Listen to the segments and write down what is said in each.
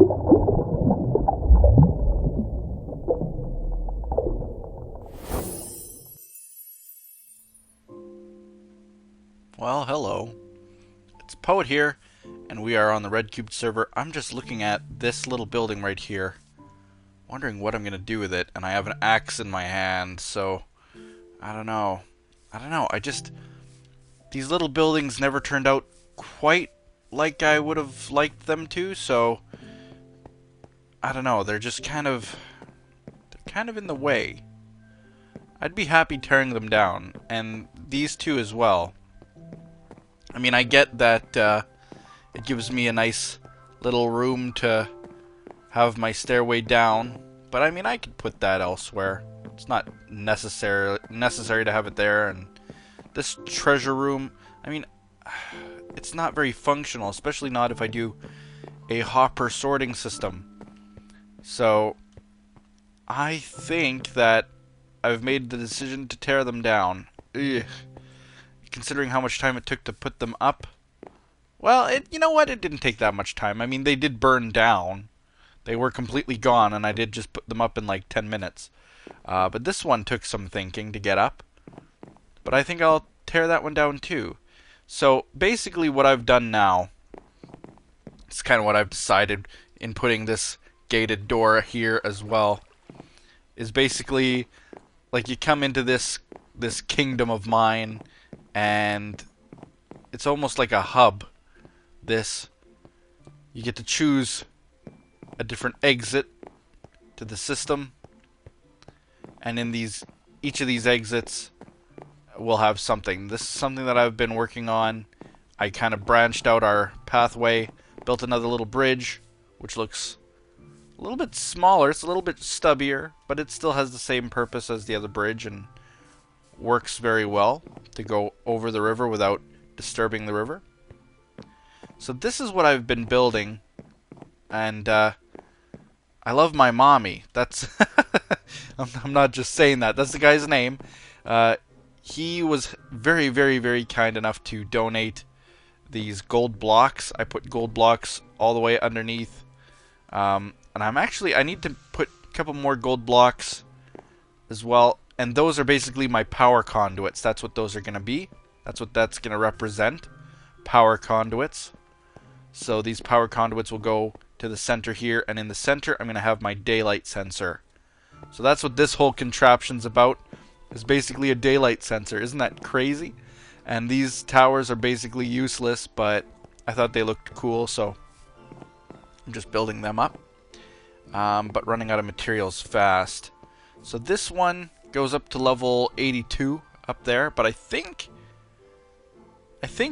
Well, hello. It's Poet here, and we are on the RedCubed server. I'm just looking at this little building right here, wondering what I'm going to do with it, and I have an axe in my hand, so I don't know. These little buildings never turned out quite like I would have liked them to, so I don't know. They're kind of in the way. I'd be happy tearing them down, and these two as well. I mean, I get that it gives me a nice little room to have my stairway down, but I mean, I could put that elsewhere. It's not necessary to have it there. And this treasure room, I mean, it's not very functional, especially not if I do a hopper sorting system. So I think that I've made the decision to tear them down. Ugh. Considering how much time it took to put them up. Well, you know what? It didn't take that much time. I mean, they did burn down. They were completely gone, and I did just put them up in like 10 minutes. But this one took some thinking to get up. But I think I'll tear that one down too. So basically what I've done now, it's kind of what I've decided in putting this gated door here as well, is basically like you come into this kingdom of mine, and it's almost like a hub. You get to choose a different exit to the system, and in each of these exits will have something. This is something that I've been working on. I kind of branched out our pathway, built another little bridge, which looks a little bit smaller. It's a little bit stubbier, but it still has the same purpose as the other bridge, and works very well to go over the river without disturbing the river. So this is what I've been building, and I love my mommy. That's I'm not just saying that. That's the guy's name. He was very, very, very kind enough to donate these gold blocks. I put gold blocks all the way underneath, and I need to put a couple more gold blocks as well. And those are basically my power conduits. That's what those are going to be. That's what that's going to represent. Power conduits. So these power conduits will go to the center here. And in the center, I'm going to have my daylight sensor. So that's what this whole contraption's about. It's basically a daylight sensor. Isn't that crazy? And these towers are basically useless, but I thought they looked cool, so I'm just building them up. But running out of materials fast. So this one goes up to level 82 up there, but I think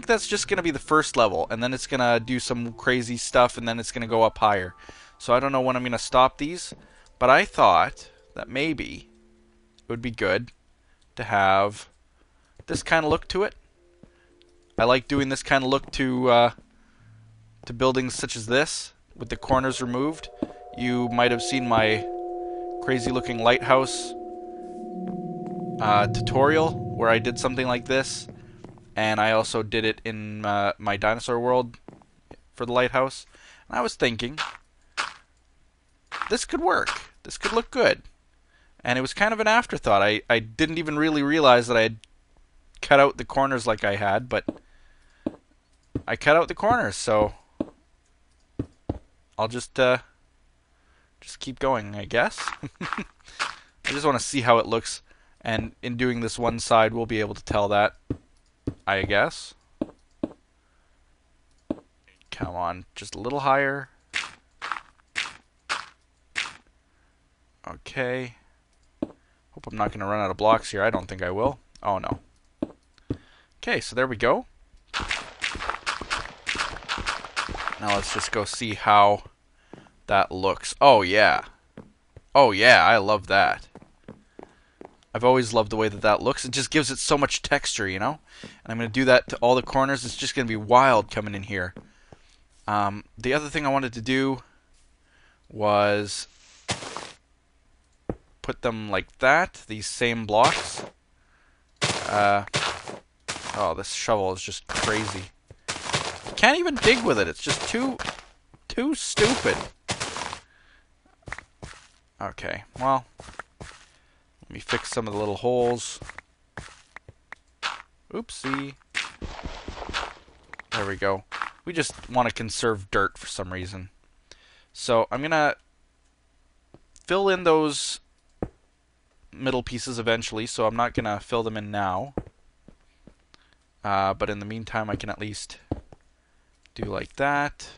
that's just going to be the first level, and then it's going to do some crazy stuff, and then it's going to go up higher. So I don't know when I'm going to stop these, but I thought that maybe it would be good to have this kind of look to it. I like doing this kind of look to buildings such as this, with the corners removed. You might have seen my crazy looking lighthouse tutorial where I did something like this, and I also did it in my dinosaur world for the lighthouse. And I was thinking this could work. This could look good. And it was kind of an afterthought. I didn't even really realize that I had cut out the corners like I had, but I cut out the corners, so I'll just keep going, I guess. I just want to see how it looks. And in doing this one side, we'll be able to tell that, I guess. Come on, just a little higher. Okay. Hope I'm not going to run out of blocks here. I don't think I will. Oh, no. Okay, so there we go. Now let's just go see how that looks. Oh, yeah. Oh, yeah, I love that. I've always loved the way that looks. It just gives it so much texture, you know? And I'm going to do that to all the corners. It's just going to be wild coming in here. The other thing I wanted to do was put them like that, these same blocks. Oh, this shovel is just crazy. Can't even dig with it. It's just too stupid. Okay, well, let me fix some of the little holes. Oopsie. There we go. We just want to conserve dirt for some reason. So I'm going to fill in those middle pieces eventually, so I'm not going to fill them in now. But in the meantime, I can at least do like that.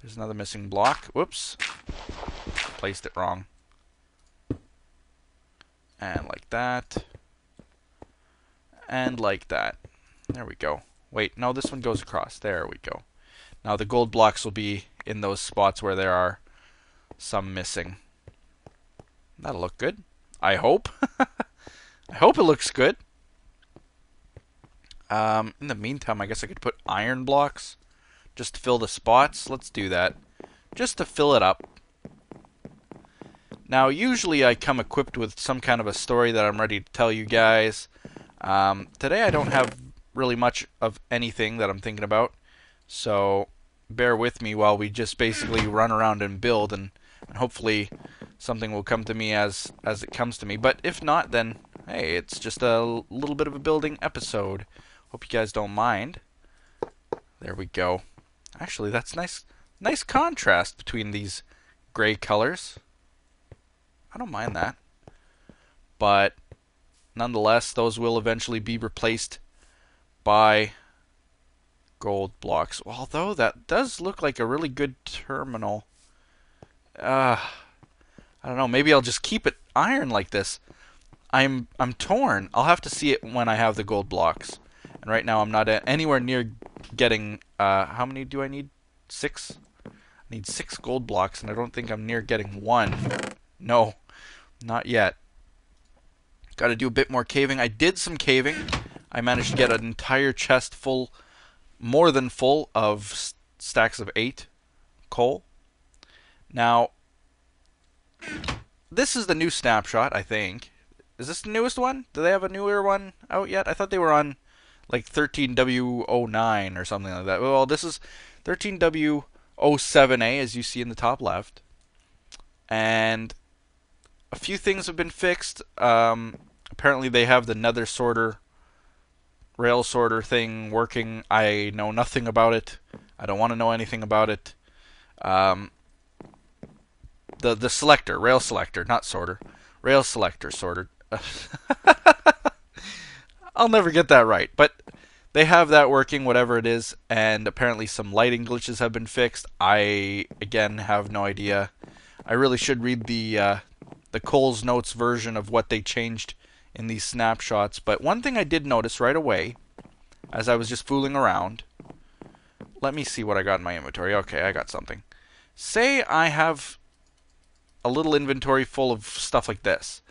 There's another missing block. Whoops. Placed it wrong. And like that. And like that. There we go. Wait, no, this one goes across. There we go. Now the gold blocks will be in those spots where there are some missing. That'll look good. I hope. I hope it looks good. In the meantime, I guess I could put iron blocks just to fill the spots. Let's do that. Just to fill it up. Now, usually I come equipped with some kind of a story that I'm ready to tell you guys. Today I don't have really much of anything that I'm thinking about. So, bear with me while we just basically run around and build, and hopefully something will come to me as it comes to me. But if not, then, hey, it's just a little bit of a building episode. Hope you guys don't mind. There we go. Actually, that's nice contrast between these gray colors. I don't mind that. But nonetheless, those will eventually be replaced by gold blocks. Although that does look like a really good terminal. I don't know. Maybe I'll just keep it iron like this. I'm torn. I'll have to see it when I have the gold blocks. And right now I'm not anywhere near getting... how many do I need? 6? I need 6 gold blocks, and I don't think I'm near getting 1. No, not yet. Got to do a bit more caving. I did some caving. I managed to get an entire chest full, more than full, of stacks of 8 coal. Now, this is the new Snapshot, I think. Is this the newest one? Do they have a newer one out yet? I thought they were on like 13W09 or something like that. Well, this is 13W07A, as you see in the top left. And a few things have been fixed. Apparently they have the nether sorter, rail sorter thing working. I know nothing about it. I don't want to know anything about it. The selector, rail selector, not sorter. Rail selector, sorter. I'll never get that right, but they have that working, whatever it is, and apparently some lighting glitches have been fixed. I, again, have no idea. I really should read the Cole's Notes version of what they changed in these snapshots, but one thing I did notice right away, as I was just fooling around, let me see what I got in my inventory. Okay, I got something. Say I have a little inventory full of stuff like this.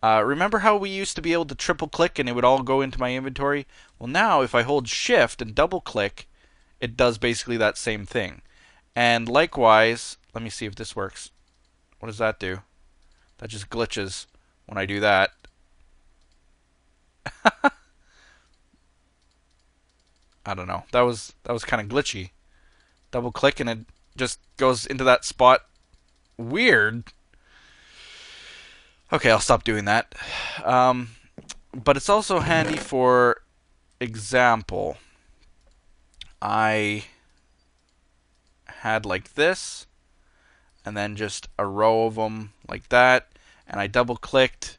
Remember how we used to be able to triple click and it would all go into my inventory? Well, now if I hold shift and double click, it does basically that same thing. And likewise, let me see if this works. What does that do? That just glitches when I do that. I don't know. That was kind of glitchy. Double click and it just goes into that spot. Weird. Okay, I'll stop doing that. But it's also handy for example. I had like this, and then just a row of them like that, and I double click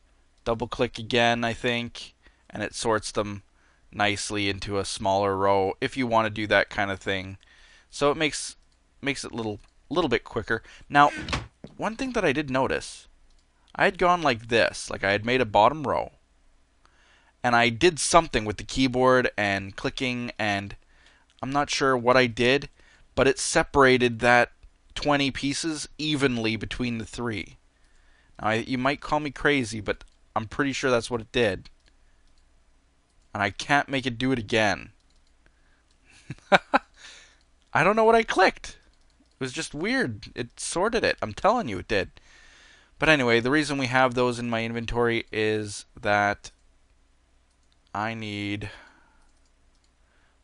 again, I think, and it sorts them nicely into a smaller row if you want to do that kind of thing. So it makes it a little bit quicker. Now, one thing that I did notice, I had gone like this, like I had made a bottom row, and I did something with the keyboard and clicking, and I'm not sure what I did, but it separated that 20 pieces evenly between the 3. Now, you might call me crazy, but I'm pretty sure that's what it did. And I can't make it do it again. I don't know what I clicked. It was just weird. It sorted it. I'm telling you it did. But anyway, the reason we have those in my inventory is that I need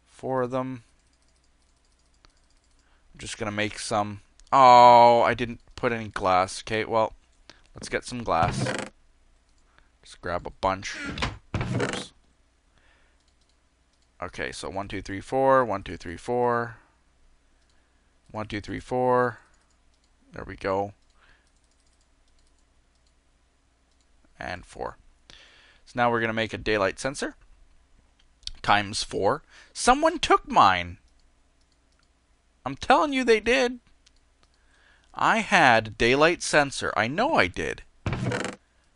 4 of them. I'm just going to make some. Oh, I didn't put any glass. Okay, well, Let's get some glass. Just grab a bunch. Oops. Okay, so 1, 2, 3, 4. 1, 2, 3, 4. 1, 2, 3, 4. There we go. And 4. So now we're going to make a daylight sensor. Times 4. Someone took mine. I'm telling you they did. I had a daylight sensor. I know I did.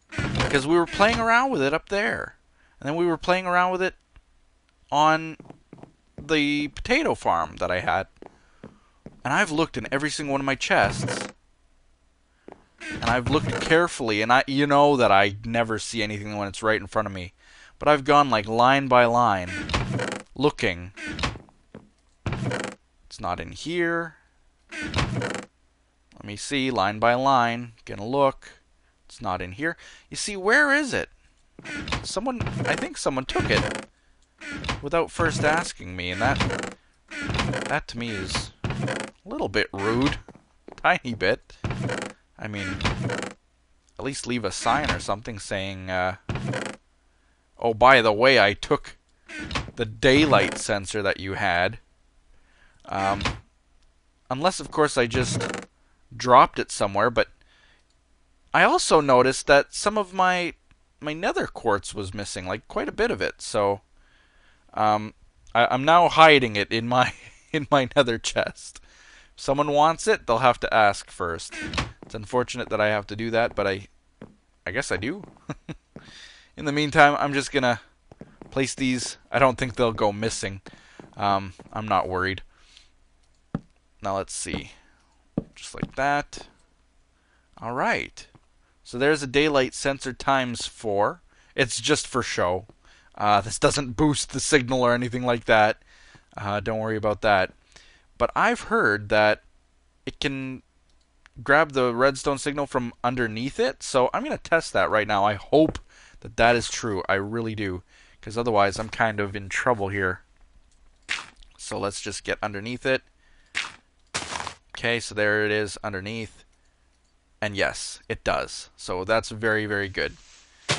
Because we were playing around with it up there. And then we were playing around with it on the potato farm that I had. And I've looked in every single one of my chests. And I've looked carefully, and you know that I never see anything when it's right in front of me. But I've gone like line by line, looking. It's not in here. Let me see, line by line. Gonna look. It's not in here. You see, where is it? I think someone took it without first asking me, and that to me is a little bit rude. Tiny bit. I mean, at least leave a sign or something saying, oh, by the way, I took the daylight sensor that you had. Unless, of course, I just dropped it somewhere, but I also noticed that some of my nether quartz was missing, like quite a bit of it. So I'm now hiding it in my nether chest. If someone wants it, they'll have to ask first. It's unfortunate that I have to do that, but I guess I do. In the meantime, I'm just gonna place these. I don't think they'll go missing. I'm not worried. Now let's see. Just like that. Alright. So there's a daylight sensor times 4. It's just for show. This doesn't boost the signal or anything like that. Don't worry about that. But I've heard that it can grab the redstone signal from underneath it. So I'm going to test that right now. I hope that that is true. I really do. Because otherwise I'm kind of in trouble here. So let's just get underneath it. Okay, so there it is underneath. And yes, it does. So that's very, very good.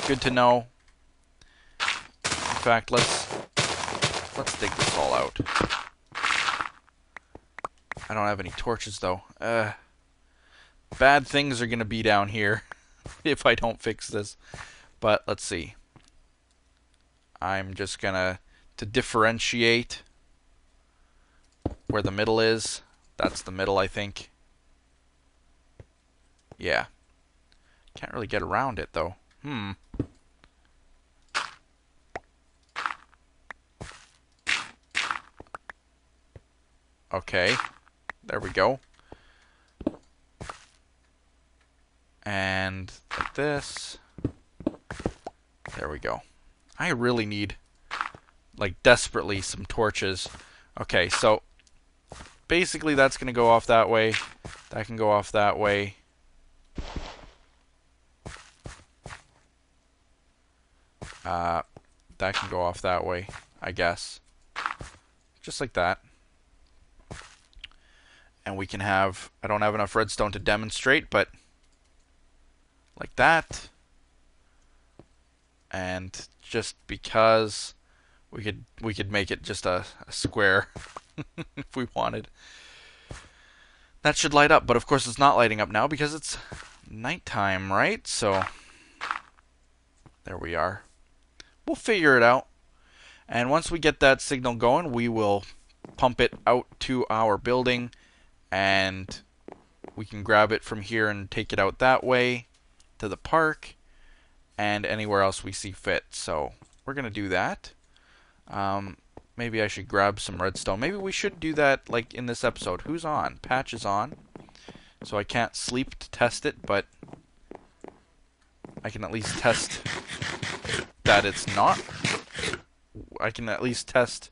Good to know. In fact, let's dig this all out. I don't have any torches though. Bad things are gonna be down here if I don't fix this. But let's see. I'm just gonna to differentiate where the middle is. That's the middle, I think. Yeah. Can't really get around it, though. Okay. There we go. And like this. There we go. I really need, like, desperately some torches. Okay, so basically that's going to go off that way. That can go off that way. That can go off that way, I guess. Just like that. And we can have, I don't have enough redstone to demonstrate, but like that. And just because we could make it just a square if we wanted. That should light up, but of course it's not lighting up now because it's nighttime, right? So there we are. We'll figure it out. And once we get that signal going, we will pump it out to our building, and we can grab it from here and take it out that way to the park and anywhere else we see fit. So we're going to do that. Maybe I should grab some redstone. Maybe we should do that like in this episode. Who's on? Patch is on. So I can't sleep to test it, but I can at least test that it's not. I can at least test.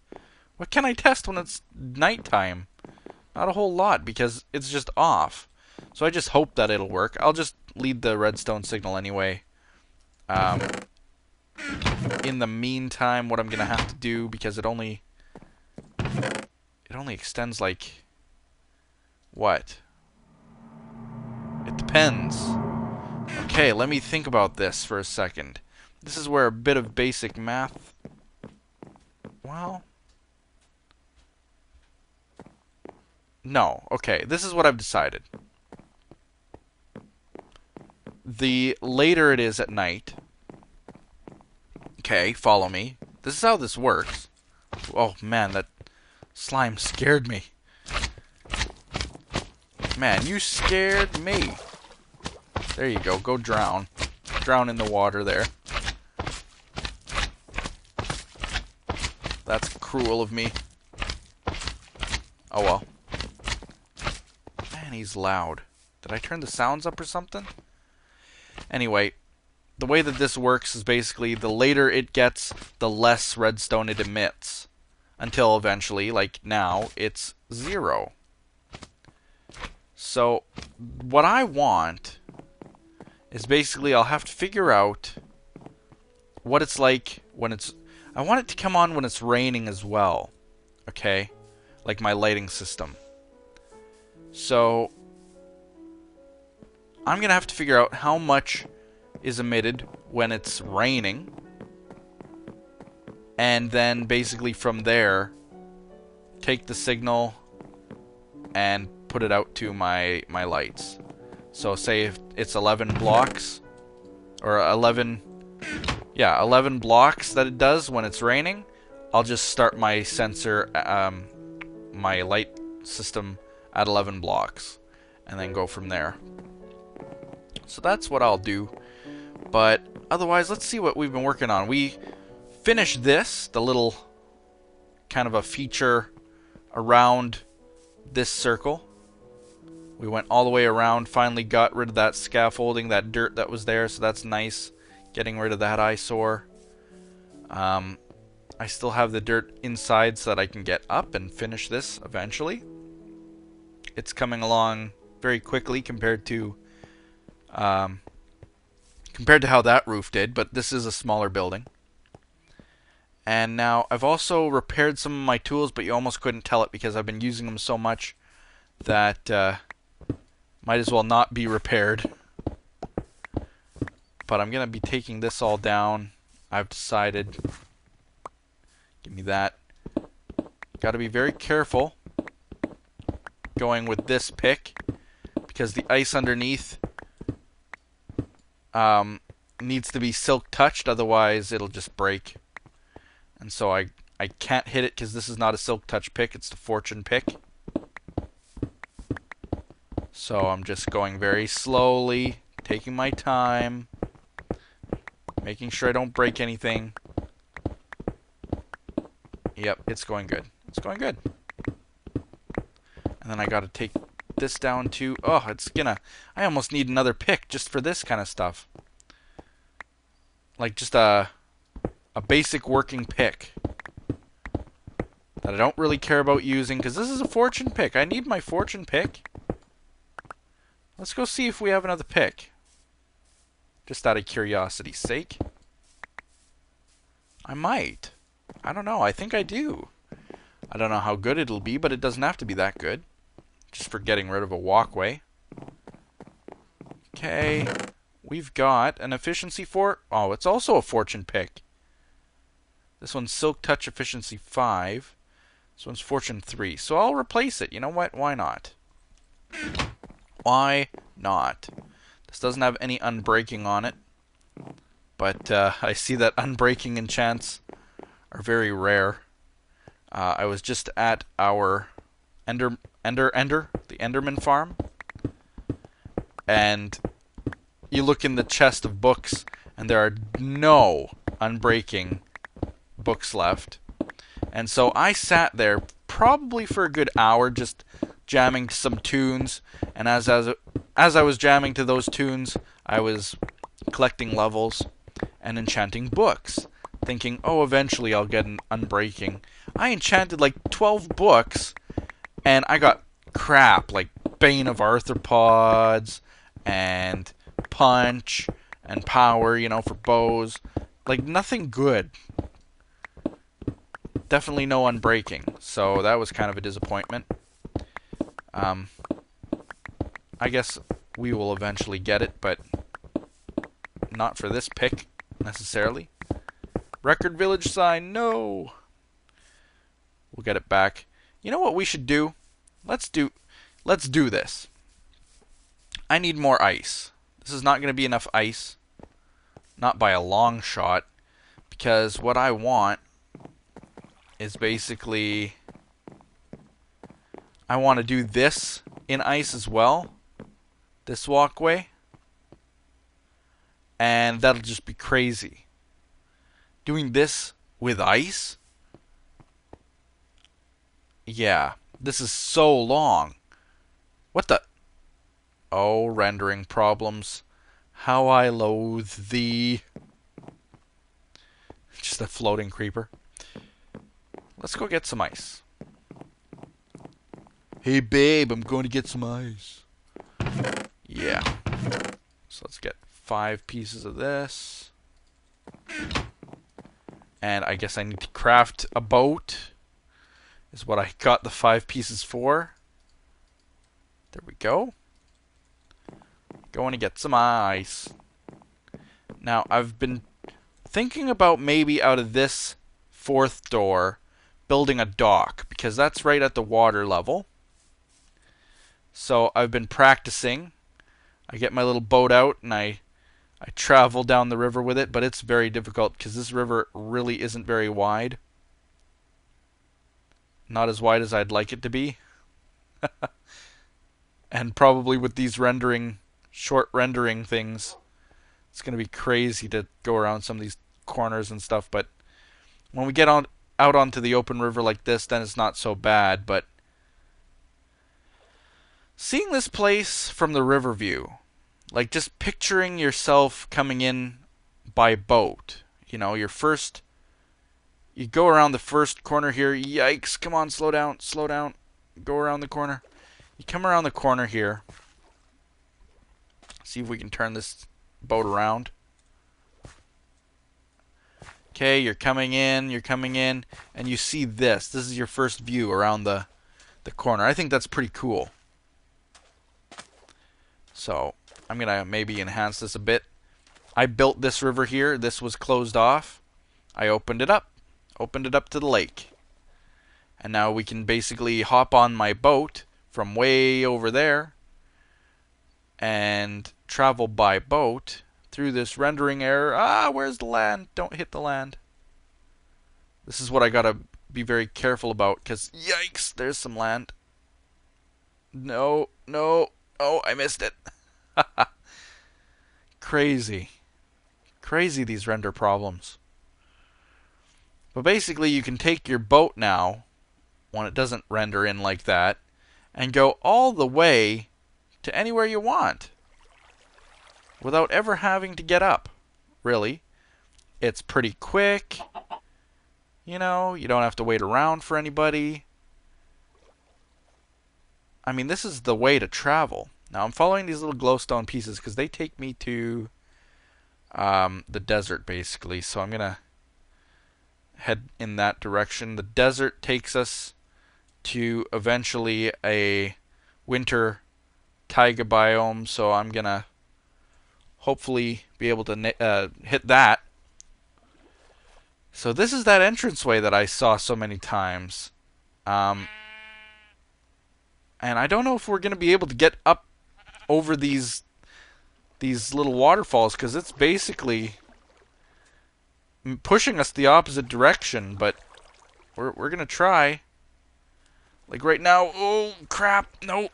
What can I test when it's nighttime? Not a whole lot, because it's just off. So I just hope that it'll work. I'll just lead the redstone signal anyway. In the meantime, what I'm gonna have to do, because it only extends like what? It depends. Okay, let me think about this for a second. This is where a bit of basic math... Well... No. Okay, this is what I've decided. The later it is at night... Okay, follow me. This is how this works. Oh, man, that slime scared me. Man, you scared me. There you go. Go drown. Drown in the water there. That's cruel of me. Oh, well. Man, he's loud. Did I turn the sounds up or something? Anyway, the way that this works is basically the later it gets, the less redstone it emits. Until eventually, like now, it's 0. So, what I want is basically I'll have to figure out what it's like when it's... I want it to come on when it's raining as well. Okay? Like my lighting system. So, I'm going to have to figure out how much is emitted when it's raining. And then basically from there, take the signal and put it out to my lights. So say if it's 11 blocks, or 11 blocks that it does when it's raining, I'll just start my sensor, my light system at 11 blocks, and then go from there. So that's what I'll do. But otherwise, let's see what we've been working on. We finished this, the little kind of a feature around this circle. We went all the way around, finally got rid of that scaffolding, that dirt that was there, so that's nice. Getting rid of that eyesore. I still have the dirt inside so that I can get up and finish this eventually. It's coming along very quickly compared to how that roof did, but this is a smaller building. And now I've also repaired some of my tools, but you almost couldn't tell it because I've been using them so much that might as well not be repaired. But I'm going to be taking this all down. I've decided. Give me that. Got to be very careful going with this pick because the ice underneath needs to be silk touched, otherwise it'll just break. And so I can't hit it because this is not a silk touch pick, it's the fortune pick. So I'm just going very slowly, taking my time, making sure I don't break anything. Yep, it's going good. It's going good. And then I gotta take this down too. Oh, it's gonna... I almost need another pick just for this kind of stuff. Like just a basic working pick that I don't really care about using because this is a fortune pick. I need my fortune pick. Let's go see if we have another pick. Just out of curiosity's sake. I might. I don't know. I think I do. I don't know how good it'll be, but it doesn't have to be that good. Just for getting rid of a walkway. Okay. We've got an efficiency for... Oh, it's also a fortune pick. This one's Silk Touch Efficiency 5. This one's Fortune 3. So I'll replace it. You know what? Why not? Why not? This doesn't have any unbreaking on it. But I see that unbreaking enchants are very rare. I was just at our the Enderman farm. And you look in the chest of books, and there are no unbreaking books left. And so I sat there probably for a good hour just jamming to some tunes, and as I was jamming to those tunes, I was collecting levels and enchanting books, thinking, oh, eventually I'll get an unbreaking. I enchanted like 12 books, and I got crap like Bane of Arthropods and Punch and Power, you know, for bows. Like nothing good. Definitely no unbreaking, so that was kind of a disappointment. I guess we will eventually get it, but not for this pick, necessarily. Record village sign, no! We'll get it back. You know what we should do? Let's do this. I need more ice. This is not going to be enough ice. Not by a long shot. Because what I want is basically... I want to do this in ice as well. This walkway. And that'll just be crazy. Doing this with ice? Yeah. This is so long. What the... Oh, rendering problems. How I loathe thee. Just a floating creeper. Let's go get some ice. Hey babe, I'm going to get some ice. Yeah. So let's get 5 pieces of this. And I guess I need to craft a boat. Is what I got the 5 pieces for. There we go. Going to get some ice. Now, I've been thinking about maybe out of this 4th door building a dock, because that's right at the water level. So I've been practicing. I get my little boat out and I travel down the river with it, but it's very difficult because this river really isn't very wide. Not as wide as I'd like it to be. And probably with these short rendering things, it's going to be crazy to go around some of these corners and stuff. But when we get out onto the open river like this, then it's not so bad. But seeing this place from the river view, like just picturing yourself coming in by boat, you know, you go around the first corner here. Yikes, come on, slow down, go around the corner. You come around the corner here. See if we can turn this boat around. Okay, you're coming in, and you see this. This is your first view around the corner. I think that's pretty cool. So, I'm going to maybe enhance this a bit. I built this river here. This was closed off. I opened it up to the lake. And now we can basically hop on my boat from way over there and travel by boat through this rendering error. Ah, where's the land? Don't hit the land. This is what I gotta be very careful about, because yikes, there's some land. No. Oh, I missed it. Crazy, these render problems. But basically, you can take your boat now, when it doesn't render in like that, and go all the way to anywhere you want without ever having to get up, really. It's pretty quick. You know, you don't have to wait around for anybody. I mean, this is the way to travel. Now, I'm following these little glowstone pieces because they take me to the desert, basically. So I'm going to head in that direction. The desert takes us to eventually a winter taiga biome, so I'm going to hopefully be able to hit that. So this is that entranceway that I saw so many times. And I don't know if we're going to be able to get up over these little waterfalls, because it's basically pushing us the opposite direction, but we're going to try. Like right now, oh crap, no.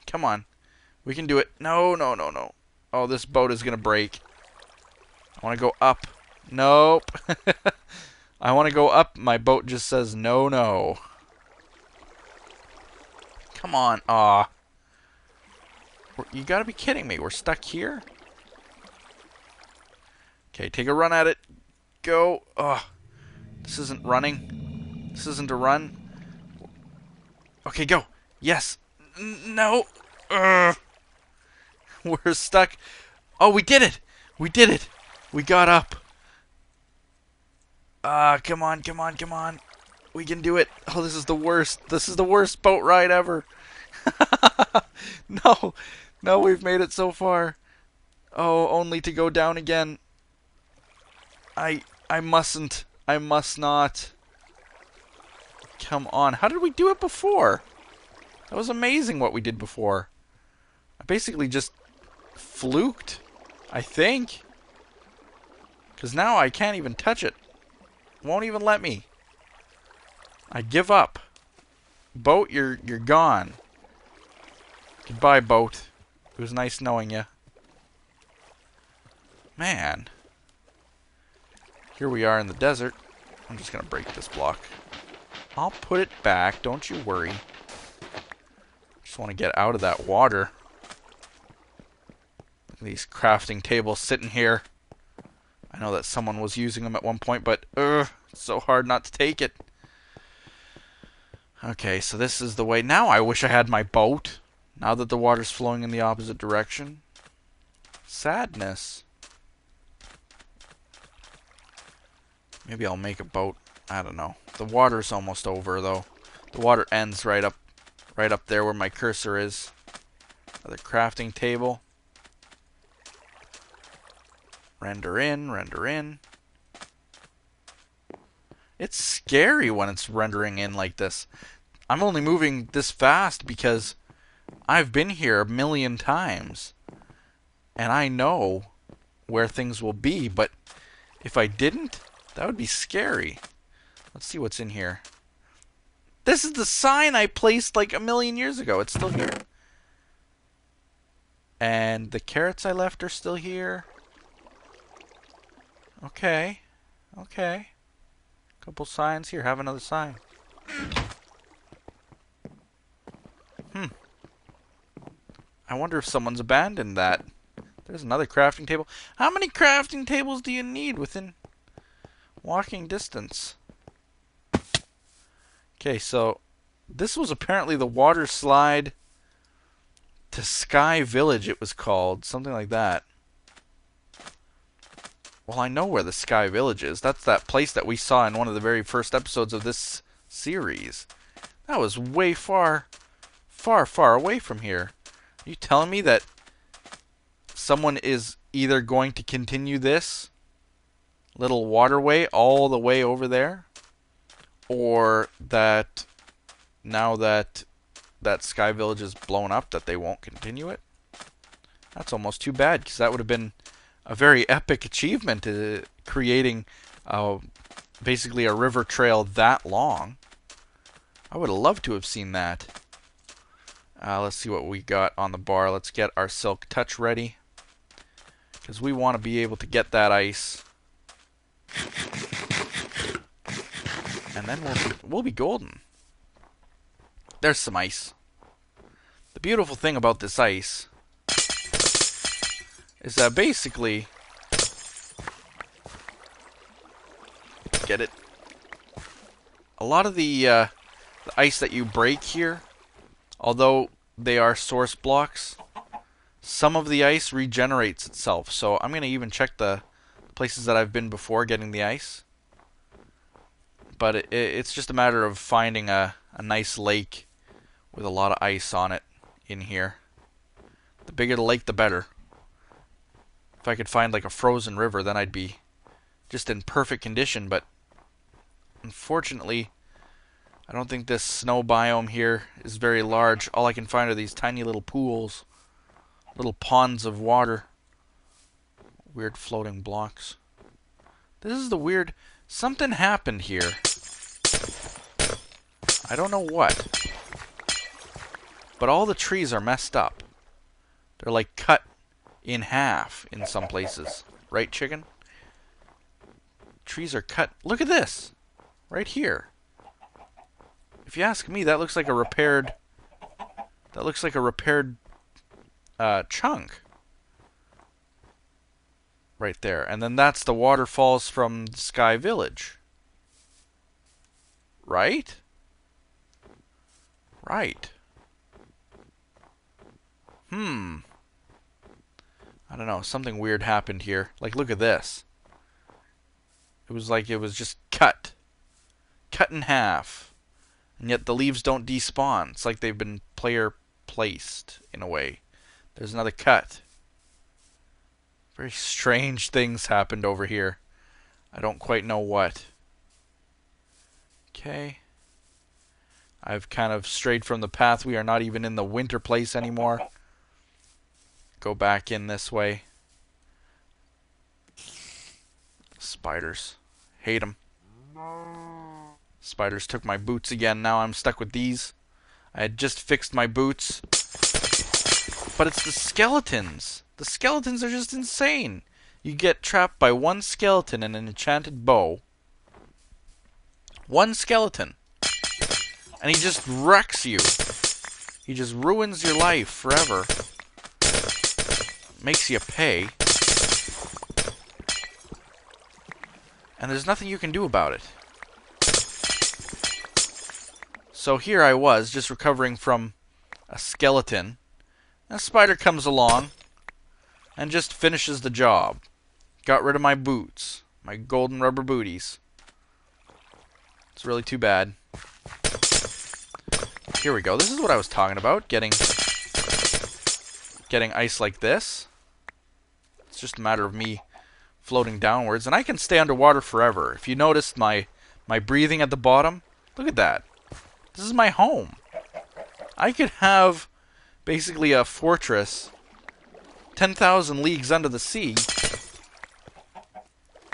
Come on. We can do it. No. Oh, this boat is going to break. I want to go up. Nope. I want to go up. My boat just says no. Come on. Aw. You got to be kidding me. We're stuck here? Okay, take a run at it. Go. Ugh. This isn't running. This isn't a run. Okay, go. Yes. No. Ugh. We're stuck. Oh, we did it. We did it. We got up. Come on. We can do it. Oh, this is the worst. This is the worst boat ride ever. No. No, we've made it so far. Oh, only to go down again. I mustn't. I must not. Come on. How did we do it before? That was amazing what we did before. I basically just fluked, I think. Because now I can't even touch it. Won't even let me. I give up. Boat, you're gone. Goodbye, boat. It was nice knowing you. Man. Here we are in the desert. I'm just gonna break this block. I'll put it back, don't you worry. Just want to get out of that water. Look at these crafting tables sitting here. I know that someone was using them at one point, but it's so hard not to take it. Okay, so this is the way. Now I wish I had my boat. Now that the water's flowing in the opposite direction. Sadness. Maybe I'll make a boat. I don't know. The water's almost over, though. The water ends right up there where my cursor is. Another crafting table. Render in, render in. It's scary when it's rendering in like this. I'm only moving this fast because I've been here a million times. And I know where things will be, but if I didn't, that would be scary. Let's see what's in here. This is the sign I placed like a million years ago. It's still here. And the carrots I left are still here. Okay. Okay. Couple signs here. Have another sign. I wonder if someone's abandoned that. There's another crafting table. How many crafting tables do you need within walking distance? Okay, so this was apparently the water slide to Sky Village, it was called. Something like that. Well, I know where the Sky Village is. That's that place that we saw in one of the very first episodes of this series. That was way far away from here. Are you telling me that someone is either going to continue this little waterway all the way over there, or that now that that Sky Village is blown up, that they won't continue it? That's almost too bad, because that would have been a very epic achievement, creating basically a river trail that long. I would have loved to have seen that. Let's see what we got on the bar. Let's get our Silk Touch ready, because we want to be able to get that ice. And then we'll be golden. There's some ice. The beautiful thing about this ice is that basically, get it? A lot of the ice that you break here, although they are source blocks, some of the ice regenerates itself. So I'm going to even check the places that I've been before getting the ice. But it's just a matter of finding a nice lake with a lot of ice on it in here. The bigger the lake, the better. If I could find like a frozen river, then I'd be just in perfect condition. But unfortunately, I don't think this snow biome here is very large. All I can find are these tiny little pools, little ponds of water. Weird floating blocks. This is the weird... Something happened here. I don't know what. But all the trees are messed up. They're like cut in half in some places. Right, chicken? Trees are cut. Look at this. Right here. If you ask me, that looks like a repaired... That looks like a repaired chunk. Right there. And then that's the waterfalls from the Sky Village. Right? Right. I don't know. Something weird happened here. Like, look at this. It was like it was just cut. Cut in half. And yet the leaves don't despawn. It's like they've been player placed, in a way. There's another cut. Very strange things happened over here. I don't quite know what. Okay. I've kind of strayed from the path. We are not even in the winter place anymore. Go back in this way. Spiders. Hate them. Spiders took my boots again. Now I'm stuck with these. I had just fixed my boots. But it's the skeletons. The skeletons are just insane. You get trapped by one skeleton and an enchanted bow. One skeleton. And he just wrecks you. He just ruins your life forever. Makes you pay. And there's nothing you can do about it. So here I was, just recovering from a skeleton. A spider comes along and just finishes the job. Got rid of my boots. My golden rubber booties. It's really too bad. Here we go. This is what I was talking about. Getting ice like this. It's just a matter of me floating downwards. And I can stay underwater forever. If you noticed my breathing at the bottom, look at that. This is my home. I could have basically a fortress 10,000 leagues under the sea.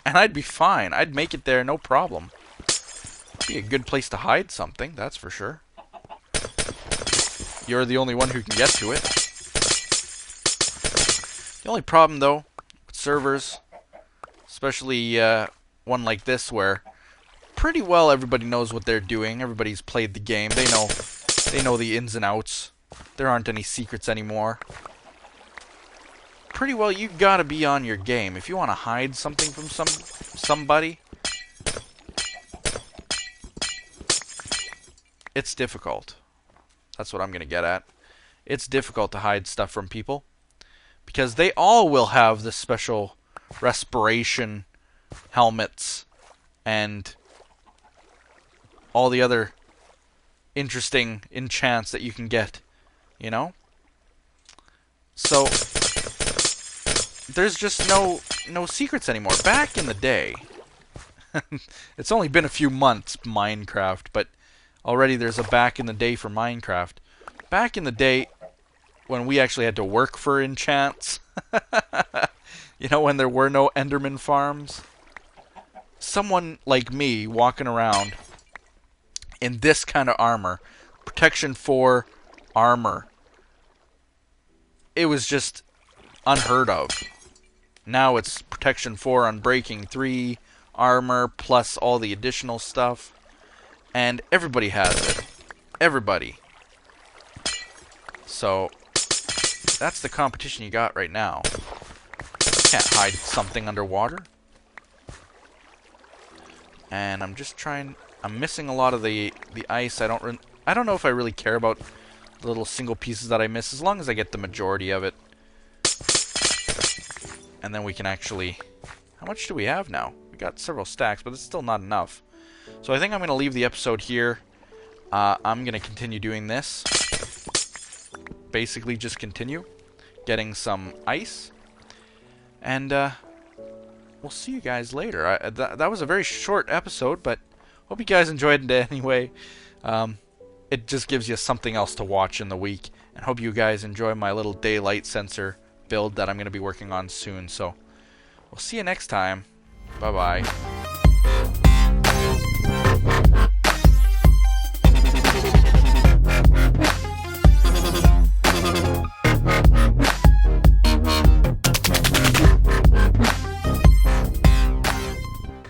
And I'd be fine. I'd make it there, no problem. Be a good place to hide something, that's for sure. You're the only one who can get to it. The only problem, though, with servers, especially one like this where pretty well everybody knows what they're doing. Everybody's played the game. They know the ins and outs. There aren't any secrets anymore. Pretty well, you gotta be on your game. If you want to hide something from somebody, it's difficult. That's what I'm gonna get at. It's difficult to hide stuff from people because they all will have the special respiration helmets and all the other interesting enchants that you can get, you know? So there's just no secrets anymore. Back in the day, it's only been a few months, Minecraft, but already there's a back in the day for Minecraft. Back in the day, when we actually had to work for enchants, you know, when there were no Enderman farms, someone like me walking around in this kind of armor, protection 4 armor, it was just unheard of. Now it's protection 4 unbreaking 3 armor plus all the additional stuff, and everybody has it. Everybody. So that's the competition you got right now. Can't hide something underwater. And I'm just trying. I'm missing a lot of the ice. I don't know if I really care about the little single pieces that I miss, as long as I get the majority of it. And then we can actually... How much do we have now? We got several stacks, but it's still not enough. So I think I'm going to leave the episode here. I'm going to continue doing this. Basically just continue getting some ice. And we'll see you guys later. That was a very short episode, but hope you guys enjoyed it anyway. It just gives you something else to watch in the week. And hope you guys enjoy my little daylight sensor build that I'm going to be working on soon. So we'll see you next time. Bye-bye.